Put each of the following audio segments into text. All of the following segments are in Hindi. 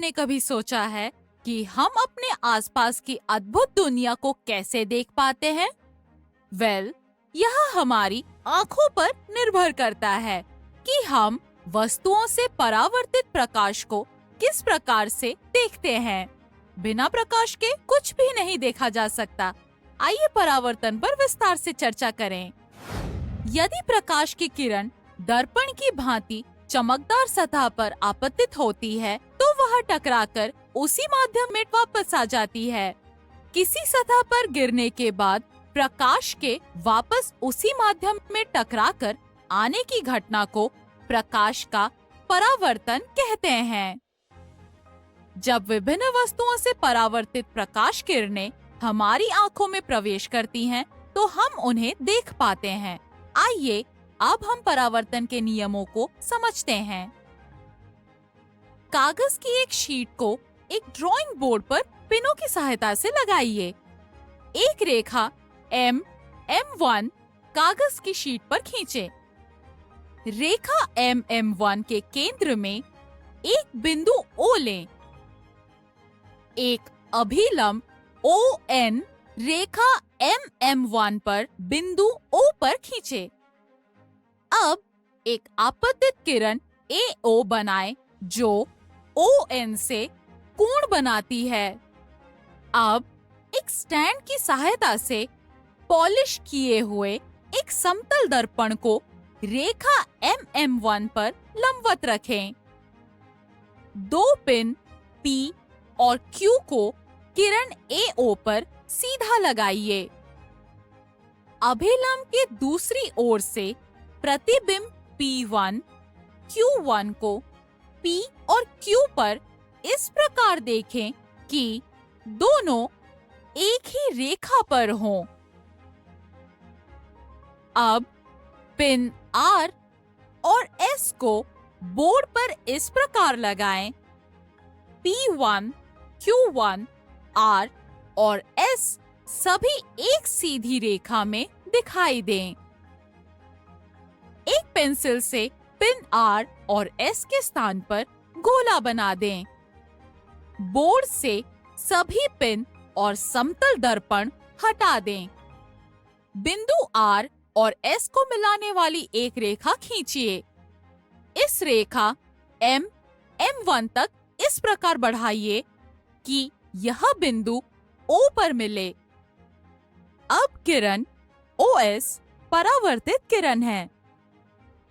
आपने कभी सोचा है कि हम अपने आसपास की अद्भुत दुनिया को कैसे देख पाते हैं? यह हमारी आंखों पर निर्भर करता है कि हम वस्तुओं से परावर्तित प्रकाश को किस प्रकार से देखते हैं। बिना प्रकाश के कुछ भी नहीं देखा जा सकता। आइए परावर्तन पर विस्तार से चर्चा करें। यदि प्रकाश की किरण दर्पण की भांति चमकदार सतह पर आपतित होती है, तो वह टकराकर उसी माध्यम में वापस आ जाती है। किसी सतह पर गिरने के बाद प्रकाश के वापस उसी माध्यम में टकराकर आने की घटना को प्रकाश का परावर्तन कहते हैं। जब विभिन्न वस्तुओं से परावर्तित प्रकाश किरणें हमारी आंखों में प्रवेश करती हैं, तो हम उन्हें देख पाते हैं। आइए अब हम परावर्तन के नियमों को समझते हैं। कागज की एक शीट को एक ड्राइंग बोर्ड पर पिनों की सहायता से लगाइए। एक रेखा M1 कागज की शीट पर खींचे। रेखा M1 के केंद्र में एक बिंदु O लें। एक अभिलंब ON रेखा M1 पर बिंदु O पर खींचे। अब एक आपतित किरण AO बनाएं जो ON से कोण बनाती है। अब एक स्टैंड की सहायता से पॉलिश किए हुए एक समतल दर्पण को रेखा M1 पर लंबवत रखें। दो पिन P और Q को किरण AO पर सीधा लगाइए। अभिलंब के दूसरी ओर से प्रतिबिंब P1, Q1 को P और Q पर इस प्रकार देखें कि दोनों एक ही रेखा पर हों। अब पिन R और S को बोर्ड पर इस प्रकार लगाएं। P1, Q1, R और S सभी एक सीधी रेखा में दिखाई दें। एक पेंसिल से पिन R और S के स्थान पर गोला बना दें। बोर्ड से सभी पिन और समतल दर्पण हटा दें। बिंदु R और S को मिलाने वाली एक रेखा खींचिए। इस रेखा M1 तक इस प्रकार बढ़ाइए कि यह बिंदु O पर मिले। अब किरण OS परावर्तित किरण है।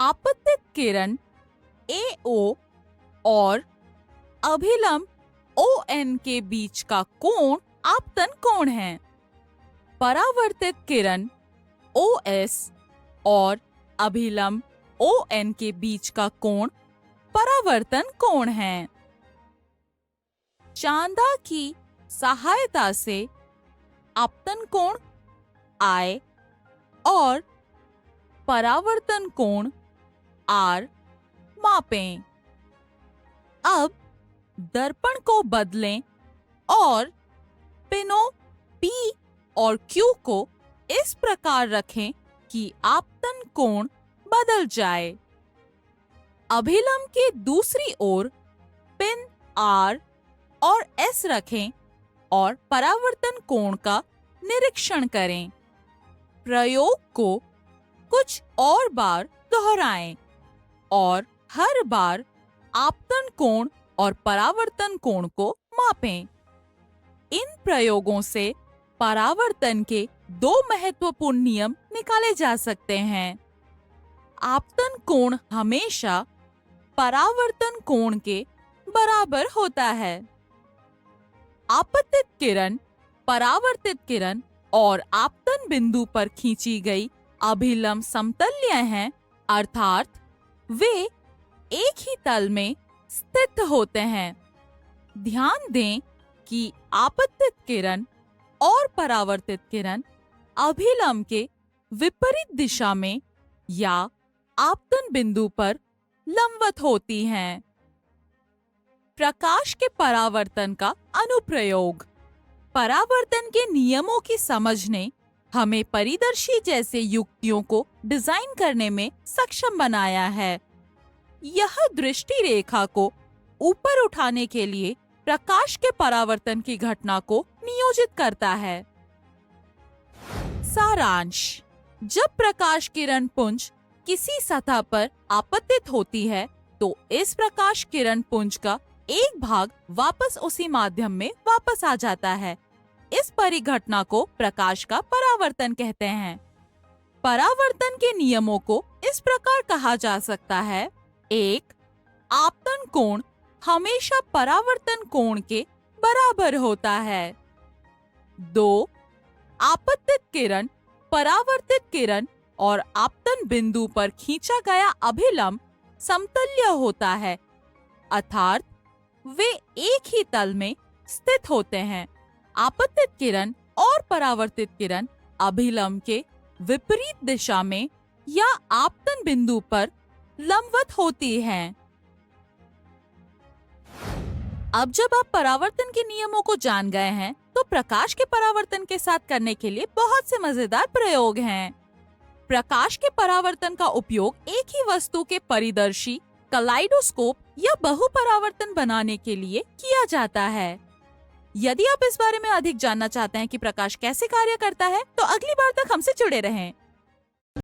आपतित किरण AO और अभिलंब ON के बीच का कोण आपतन कोण है। परावर्तित किरण OS और अभिलंब ON के बीच का कोण परावर्तन कोण है। चांदा की सहायता से आपतन कोण I और परावर्तन कोण R मापें। अब दर्पण को बदलें और पिनों P और Q को इस प्रकार रखें कि आपतन कोण बदल जाए। अभिलंब के दूसरी ओर पिन R और S रखें और परावर्तन कोण का निरीक्षण करें। प्रयोग को कुछ और बार दोहराएं और हर बार आपतन कोण और परावर्तन कोण को मापें। इन प्रयोगों से परावर्तन के दो महत्वपूर्ण नियम निकाले जा सकते हैं। आपतन कोण हमेशा परावर्तन कोण के बराबर होता है। आपतित किरण, परावर्तित किरण और आपतन बिंदु पर खींची गई अभिलंब समतल्य हैं, अर्थात वे एक ही तल में स्थित होते हैं। ध्यान दें कि आपतित किरण और परावर्तित किरण अभिलंब के विपरीत दिशा में या आपतन बिंदु पर लंबवत होती हैं। प्रकाश के परावर्तन का अनुप्रयोग। परावर्तन के नियमों की समझ ने हमें परिदर्शी जैसे युक्तियों को डिजाइन करने में सक्षम बनाया है। यह दृष्टि रेखा को ऊपर उठाने के लिए प्रकाश के परावर्तन की घटना को नियोजित करता है। सारांश। जब प्रकाश किरण पुंज किसी सतह पर आपतित होती है तो इस प्रकाश किरण पुंज का एक भाग वापस उसी माध्यम में वापस आ जाता है। इस परिघटना को प्रकाश का परावर्तन कहते हैं। परावर्तन के नियमों को इस प्रकार कहा जा सकता है। 1. आपतन कोण हमेशा परावर्तन कोण के बराबर होता है। 2. आपतित किरण परावर्तित किरण और आपतन बिंदु पर खींचा गया अभिलंब समतुल्य होता है, अर्थात वे एक ही तल में स्थित होते हैं। आपतित किरण और परावर्तित किरण अभिलंब के विपरीत दिशा में या आपतन बिंदु पर लंबवत होती हैं। अब जब आप परावर्तन के नियमों को जान गए हैं, तो प्रकाश के परावर्तन के साथ करने के लिए बहुत से मजेदार प्रयोग हैं। प्रकाश के परावर्तन का उपयोग एक ही वस्तु के परिदर्शी, कलाइडोस्कोप या बहुपरावर्तन बनाने के लिए किया जाता है। यदि आप इस बारे में अधिक जानना चाहते हैं कि प्रकाश कैसे कार्य करता है, तो अगली बार तक हमसे जुड़े रहें।